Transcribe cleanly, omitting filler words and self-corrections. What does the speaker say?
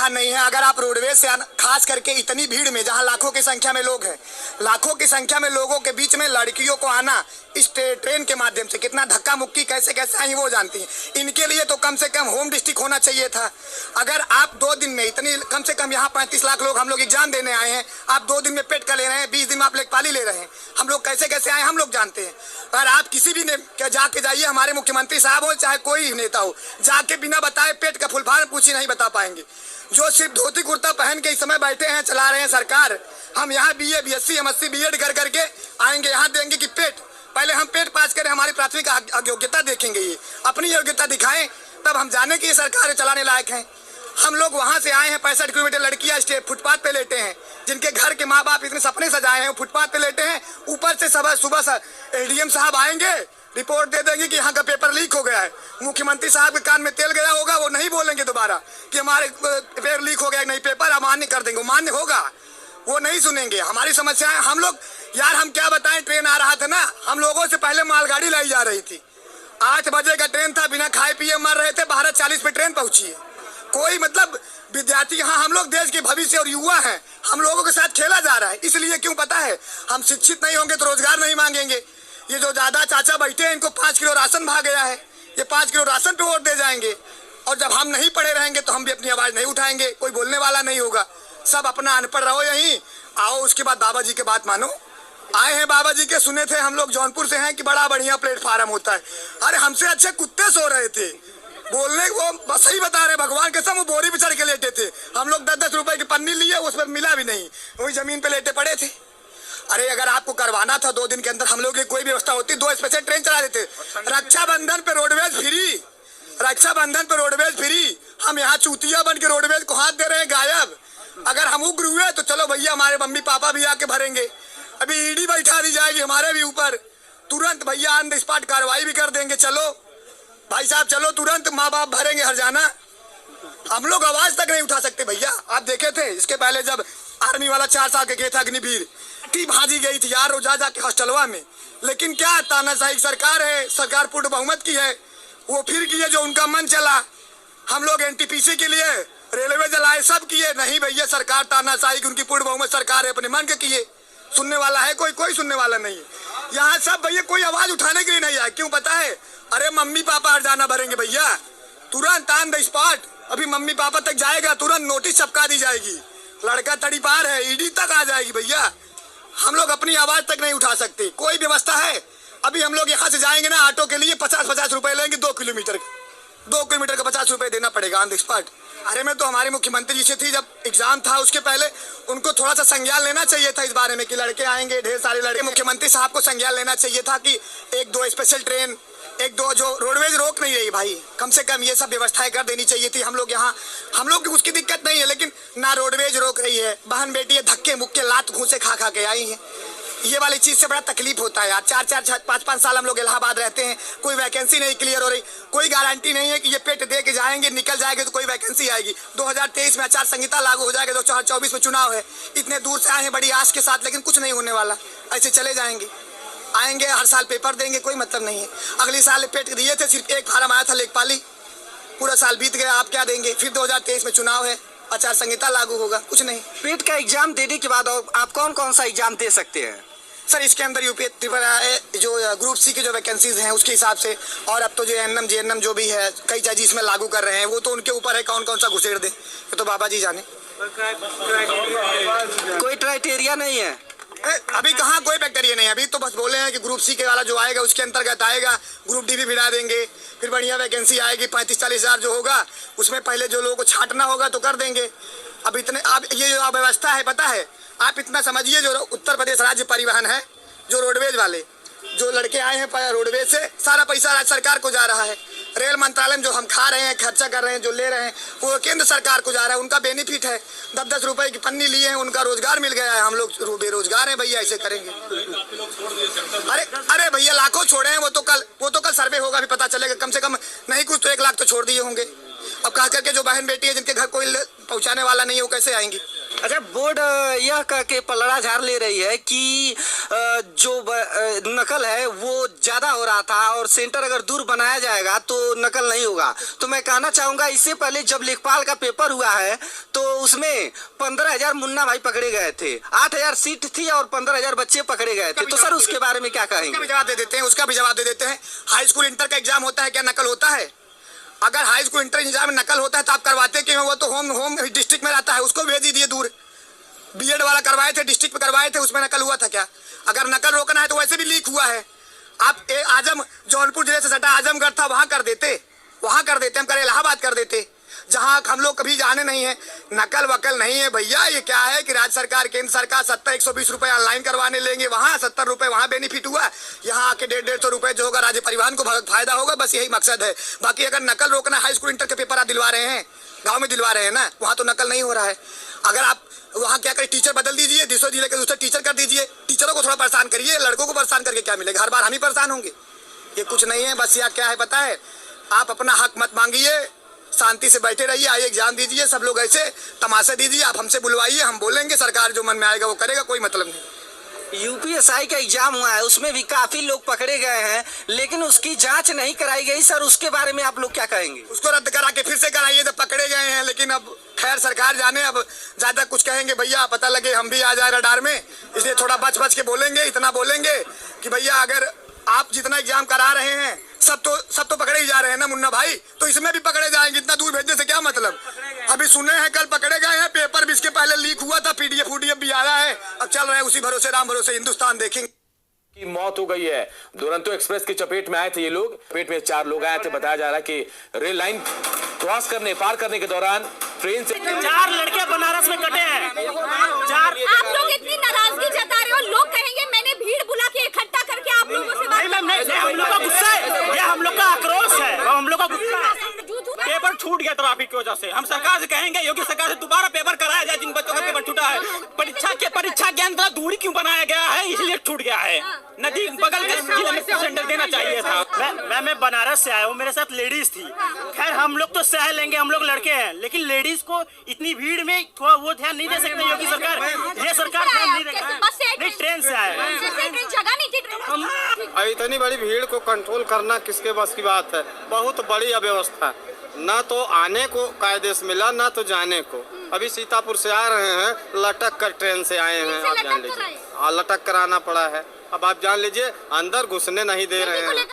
आसान नहीं है। अगर आप रोडवेज से खास करके इतनी भीड़ में, जहां लाखों की संख्या में लोग हैं, लाखों की संख्या में लोगों के बीच में लड़कियों को आना इस ट्रेन के माध्यम से कितना धक्का मुक्की कैसे कैसे आई वो जानती हैं। इनके लिए तो कम से कम होम डिस्ट्रिक्ट होना चाहिए था। अगर आप 2 दिन में इतनी, कम से कम यहाँ 35 लाख लोग हम लोग एग्जाम देने आए हैं, आप 2 दिन में पेट का ले रहे हैं, 20 दिन में आप लेखपाली ले रहे हैं। हम लोग कैसे कैसे आए हम लोग जानते हैं। और आप किसी भी जाके जाइए, हमारे मुख्यमंत्री साहब हो चाहे कोई नेता हो, जाके बिना बताए पेट का फुलफार पूछी नहीं बता पाएंगे। जो सिर्फ धोती कुर्ता पहन के इस समय बैठे हैं, चला रहे हैं सरकार। हम यहाँ BA BSc MSc BEd कर करके आएंगे, यहाँ देंगे कि पेट, पहले हम पेट पास करें, हमारी प्राथमिक योग्यता देखेंगे, ये अपनी योग्यता दिखाएं, तब हम जाने की ये सरकार चलाने लायक हैं। हम लोग वहाँ से आए हैं, 65 किलोमीटर, लड़कियाँ फुटपाथ पे लेटे हैं, जिनके घर के माँ बाप इतने सपने सजाए हैं, फुटपाथ पे लेटे हैं। ऊपर से सुबह ADM साहब आएंगे, रिपोर्ट दे देंगे कि यहाँ का पेपर लीक हो गया है। मुख्यमंत्री साहब के कान में तेल गया होगा, वो नहीं बोलेंगे दोबारा कि हमारे पेपर लीक हो गया, नहीं पेपर अमान्य कर देंगे, मान्य होगा, वो नहीं सुनेंगे हमारी समस्याएं। हम लोग यार, हम क्या बताएं, ट्रेन आ रहा था ना, हम लोगों से पहले मालगाड़ी लाई जा रही थी। 8 बजे का ट्रेन था, बिना खाए पिए मर रहे थे, 12:40 पे ट्रेन पहुंची है। कोई मतलब विद्यार्थी, यहाँ हम लोग देश के भविष्य और युवा हैं, हम लोगों के साथ खेला जा रहा है। इसलिए क्यों पता है, हम शिक्षित नहीं होंगे तो रोजगार नहीं मांगेंगे। ये जो दादा चाचा बैठे हैं, इनको 5 किलो राशन भा गया है, ये 5 किलो राशन पे वोट दे जाएंगे। और जब हम नहीं पढ़े रहेंगे तो हम भी अपनी आवाज नहीं उठाएंगे, कोई बोलने वाला नहीं होगा। सब अपना अनपढ़ रहो यहीं, आओ उसके बाद बाबा जी की बात मानो। आए हैं बाबा जी के, सुने थे हम लोग जौनपुर से हैं कि बड़ा बढ़िया प्लेटफार्म होता है। अरे हमसे अच्छे कुत्ते सो रहे थे, बोलने वो बस सही बता रहे, भगवान के सब वो बोरी पे चढ़ के लेटे थे। हम लोग 10-10 रुपए की पन्नी लिए, उसमें मिला भी नहीं, वही जमीन पे लेटे पड़े थे। अरे अगर आपको करवाना था 2 दिन के अंदर, हम लोग की कोई व्यवस्था होती, 2 स्पेशल ट्रेन चला देते। रक्षाबंधन पे रोडवेज फ्री, रक्षाबंधन पे रोडवेज फ्री। हम यहाँ चूतिया बन के रोडवेज को हाथ दे रहे हैं, गायब। अगर हम उग्र हुए तो चलो भैया, हमारे मम्मी पापा भी आके भरेंगे। अभी ईडी बैठा दी जाएगी हमारे भी ऊपर, तुरंत भैया ऑन द स्पॉट कार्रवाई भी कर देंगे। चलो भाई साहब चलो, तुरंत माँ बाप भरेंगे हरजाना। हम लोग आवाज तक नहीं उठा सकते भैया। आप देखे थे इसके पहले जब आर्मी वाला 4 साल के गए था अग्निवीर, भाजी गई थी यार रोजा जाके हॉस्टलवा में। लेकिन क्या तानाशाही सरकार है, सरकार पूर्ण बहुमत की है, वो फिर किए जो उनका मन चला। हम लोग NTPC के लिए रेलवे जलाए, सब किए, नहीं भैया सरकार तानाशाही की, उनकी पूर्ण बहुमत सरकार है, अपने मन के किए। सुनने वाला है कोई? कोई सुनने वाला नहीं है यहाँ। सब भैया कोई आवाज उठाने के लिए नहीं आए, क्यों पता है? अरे मम्मी पापा हरजाना भरेंगे भैया, तुरंत ऑन द स्पॉट। अभी मम्मी पापा तक जाएगा, तुरंत नोटिस छपका दी जाएगी, लड़का तड़ी पार है, ईडी तक आ जाएगी भैया। हम लोग अपनी आवाज तक नहीं उठा सकते, कोई व्यवस्था है? अभी हम लोग यहाँ से जाएंगे ना, ऑटो के लिए 50-50 रुपए लेंगे, 2 किलोमीटर का 50 रुपए देना पड़ेगा ऑन द स्पॉट। अरे मैं तो हमारे मुख्यमंत्री जी से थी, जब एग्जाम था उसके पहले उनको थोड़ा सा संज्ञान लेना चाहिए था इस बारे में कि लड़के आएंगे, ढेर सारे लड़के। मुख्यमंत्री साहब को संज्ञान लेना चाहिए था कि 1-2 स्पेशल ट्रेन, 1-2 जो रोडवेज रोक नहीं रही भाई, कम से कम ये सब व्यवस्थाएं कर देनी चाहिए थी। हम लोग यहाँ, हम लोग की उसकी दिक्कत नहीं है, लेकिन ना रोडवेज रोक रही है, बहन बेटी धक्के मुक्के लात घूसे खा खा के आई हैं। ये वाली चीज से बड़ा तकलीफ होता है यार। 4-4, 5-5 साल हम लोग इलाहाबाद रहते हैं, कोई वैकेंसी नहीं क्लियर हो रही, कोई गारंटी नहीं है कि ये पेट दे के जाएंगे, निकल जाएंगे तो कोई वैकेंसी आएगी। 2023 में आचार संहिता लागू हो जाएगा, 2024 में चुनाव है। इतने दूर से आए हैं बड़ी आस के साथ, लेकिन कुछ नहीं होने वाला, ऐसे चले जाएंगे। आएंगे हर साल पेपर देंगे, कोई मतलब नहीं है। अगले साल पेट दिए थे, सिर्फ 1 फार्म आया था लेखपाली, पूरा साल बीत गया, आप क्या देंगे? फिर 2023 में चुनाव है, आचार संहिता लागू होगा, कुछ नहीं। पेट का एग्जाम देने के बाद आप कौन कौन सा एग्जाम दे सकते हैं? सर इसके अंदर UP जो ग्रुप C की जो वैकेंसीज हैं उसके हिसाब से, और अब तो जो NM JNM जो भी है, कई जज इसमें लागू कर रहे हैं, वो तो उनके ऊपर है कौन कौन सा घुसेड़ दे, तो बाबा जी जाने। कोई क्राइटेरिया नहीं है अभी? कहाँ कोई बैक्टीरिया नहीं है अभी, तो बस बोले हैं कि ग्रुप C के वाला जो आएगा उसके अंतर्गत आएगा, ग्रुप D भी भिड़ा देंगे, फिर बढ़िया वैकेंसी आएगी 35-40 हज़ार जो होगा, उसमें पहले जो लोगों को छांटना होगा तो कर देंगे। अब इतने, अब ये जो व्यवस्था है पता है, आप इतना समझिए, जो उत्तर प्रदेश राज्य परिवहन है, जो रोडवेज वाले जो लड़के आए हैं रोडवेज से, सारा पैसा राज्य सरकार को जा रहा है। रेल मंत्रालय में जो हम खा रहे हैं, खर्चा कर रहे हैं, जो ले रहे हैं, वो केंद्र सरकार को जा रहा है, उनका बेनिफिट है। 10-10 रुपए की पन्नी लिए हैं, उनका रोजगार मिल गया है। हम लोग बेरोजगार हैं भैया, ऐसे करेंगे? अरे भैया लाखों छोड़े हैं, वो तो कल सर्वे होगा, भी पता चलेगा। कम से कम नहीं कुछ तो 1 लाख तो छोड़ दिए होंगे। अब कह करके जो बहन बेटी है जिनके घर कोई पहुंचाने वाला नहीं है, वो कैसे आएंगी? अच्छा, बोर्ड यह कह के पलड़ा झाड़ ले रही है कि जो नकल है वो ज्यादा हो रहा था और सेंटर अगर दूर बनाया जाएगा तो नकल नहीं होगा। तो मैं कहना चाहूंगा इससे पहले जब लेखपाल का पेपर हुआ है तो उसमें 15,000 मुन्ना भाई पकड़े गए थे, 8,000 सीट थी और 15,000 बच्चे पकड़े गए थे। तो सर उसके बारे में क्या कहेंगे? उसका भी जवाब दे देते हैं। हाई स्कूल इंटर का एग्जाम होता है, क्या नकल होता है? अगर हाई स्कूल इंटर एग्जाम में नकल होता है तो आप करवाते क्यों? वो तो होम डिस्ट्रिक्ट में रहता है, उसको भेज दीजिए दूर। बीएड वाला करवाए थे, डिस्ट्रिक्ट में करवाए थे, उसमें नकल हुआ था क्या? अगर नकल रोकना है तो वैसे भी लीक हुआ है। आप आजम जौनपुर जिले से सटा आजमगढ़ था, वहां कर देते, हम करे इलाहाबाद कर देते, जहां हम लोग कभी जाने नहीं है। नकल वकल नहीं है भैया। ये क्या है कि राज्य सरकार केंद्र सरकार 120 रुपए ऑनलाइन करवाने लेंगे, वहां 70 रुपए वहां बेनिफिट हुआ, यहाँ आके 150 रुपए जो होगा राज्य परिवहन को फायदा होगा। बस यही मकसद है। बाकी अगर नकल रोकना, हाई स्कूल इंटर के पेपर आप दिलवा रहे हैं, गाँव में दिलवा रहे हैं ना, वहाँ तो नकल नहीं हो रहा है। अगर आप वहाँ क्या करें, टीचर बदल दीजिए, दूसरे जिले के दूसरे टीचर कर दीजिए, टीचरों को थोड़ा परेशान करिए। लड़कों को परेशान करके क्या मिलेगा? हर बार हम ही परेशान होंगे? ये कुछ नहीं है। बस यहाँ क्या है पता है, आप अपना हक मत मांगिए, शांति से बैठे रहिए, आइए एग्जाम दीजिए। सब लोग ऐसे तमाशे दीजिए, आप हमसे बुलवाइए, हम बोलेंगे, सरकार जो मन में आएगा वो करेगा, कोई मतलब नहीं। यूपीएसआई का एग्जाम हुआ है, उसमें भी काफी लोग पकड़े गए हैं, लेकिन उसकी जांच नहीं कराई गई। सर उसके बारे में आप लोग क्या कहेंगे? उसको रद्द करा के फिर से कराइए, तो पकड़े गए हैं। लेकिन अब खैर सरकार जाने, अब ज्यादा कुछ कहेंगे भैया पता लगे हम भी आ जाए रडार में, इसलिए थोड़ा बच के बोलेंगे। इतना बोलेंगे कि भैया अगर आप जितना एग्जाम करा रहे हैं सब तो पकड़े ही जा रहे हैं ना मुन्ना भाई, तो इसमें भी पकड़े जाएंगे। इतना दूर भेजने से क्या मतलब? अभी सुने हैं कल पकड़े गए हैं, पेपर भी इसके पहले लीक हुआ था, पीडीएफ भी आ रहा है। अब चल रहे हैं उसी भरोसे, राम भरोसे हिंदुस्तान देखेंगे। की मौत हो गई है। दुरंतो एक्सप्रेस की चपेट में आए थे ये लोग। चपेट में 4 लोग आए थे। बताया जा रहा है कि रेल लाइन पार करने के दौरान ट्रेन से 4 लड़के बनारस में कटे हैं। 4 आप लोग इतनी नाराजगी जता रहे हो, लोग कहेंगे मैंने भीड़ बुला के इकट्ठा करके आप लोगों से बात नहीं, हम लोग का गुस्सा है, ये हम लोग का आक्रोश है, हम लोग का गुस्सा है। पेपर छूट गया ट्रैफिक की वजह से। हम सरकार से कहेंगे योगी सरकार से दोबारा पेपर कराया जाए जिन बच्चों का पेपर छूटा है। परीक्षा केंद्र दूरी क्यों बनाया गया है? इसलिए छूट गया है। नदी बगल के जिले में सेंटर देना चाहिए था। मैं बनारस से आया हूँ, मेरे साथ लेडीज थी। खैर हम लोग तो सह लेंगे, हम लोग लड़के हैं, लेकिन लेडीज को इतनी भीड़ में थोड़ा वो ध्यान नहीं दे सकते योगी सरकार? ये सरकार ध्यान नहीं देगा। नहीं, ट्रेन से आए, जगह नहीं थी। इतनी बड़ी भीड़ को कंट्रोल करना किसके बस की बात है? बहुत बड़ी अव्यवस्था, ना तो आने को कायदे से मिला ना तो जाने को। अभी सीतापुर से आ रहे हैं, लटक कर ट्रेन से आए हैं। आप जान लीजिए, लटक कर आना पड़ा है। अब आप जान लीजिए अंदर घुसने नहीं दे रहे हैं।